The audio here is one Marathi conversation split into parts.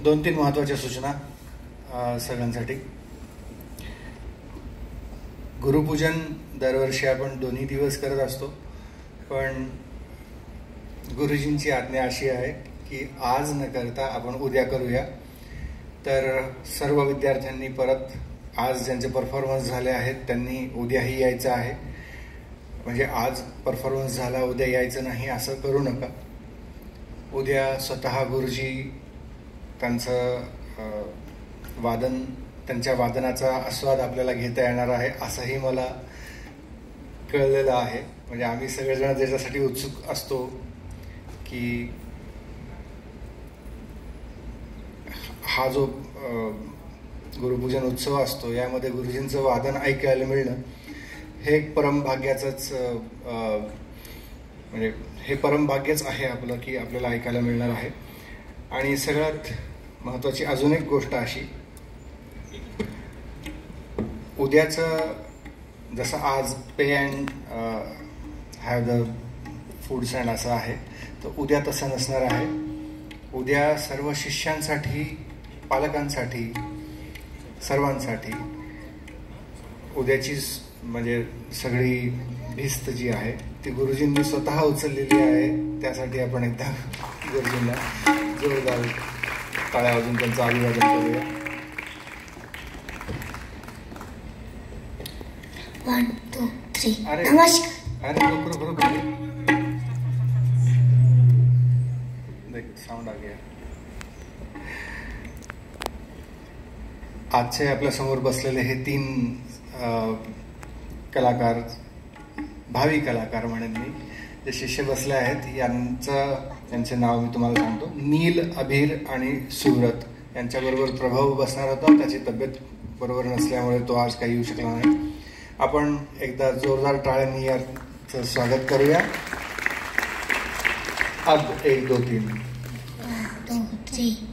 2-3 महत्त्वाच्या सूचना सगळ्यांसाठी. गुरुपूजन दरवर्षी आपण 2 दिवस करत असतो, पण गुरुजींची आज्ञा अशी आहे की आज न करता आपण उद्या करूया. तर सर्व विद्यार्थ्यांनी परत आज ज्यांचे परफॉर्मन्स झाले आहेत त्यांनी उद्याही यायचं आहे. म्हणजे आज परफॉर्मन्स झाला उद्या यायचं नाही असं करू नका. उद्या स्वतः गुरुजी त्यांचं वादन, त्यांच्या वादनाचा आस्वाद आपल्याला घेता येणार आहे असंही मला कळलेलं आहे. म्हणजे आम्ही सगळेजण त्याच्यासाठी उत्सुक असतो की हा जो गुरुपूजन उत्सव असतो यामध्ये गुरुजींचं वादन ऐकायला मिळणं हे एक परमभाग्याचंच म्हणजे हे परमभाग्यच आहे आपलं की आपल्याला ऐकायला मिळणार आहे. आणि सगळ्यात महत्त्वाची अजून एक गोष्ट अशी, उद्याचं जसं आज pay and have the food सँड असं आहे, तर उद्या तसं नसणार आहे. उद्या सर्व शिष्यांसाठी, पालकांसाठी, सर्वांसाठी उद्याची म्हणजे सगळी भिस्त जी आहे ती गुरुजींनी स्वतः उचललेली आहे. त्यासाठी आपण एकदा गुरुजींना जोरदार टाळ्या वाजून त्यांचं अभिवादन करूया. 1 2 3 अरे नमस्कार. अरे रुक देख साऊंड आ गया. आजचे आपल्या समोर बसलेले हे 3 कलाकार, भावी कलाकार म्हणेन मी, जे शिष्य बसले आहेत यांचे नाव मी तुम्हाला सांगतो. नील, अभिर आणि सुव्रत यांच्याबरोबर प्रभाव बसणार होता. त्याची तब्येत बरोबर नसल्यामुळे तो आज काही येऊ शकला नाही. आपण एकदा जोरदार टाळ्यांनी याचं स्वागत करूया. अब 1 2 3 1 2 3 1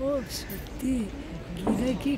ও সত্যি কি দেখি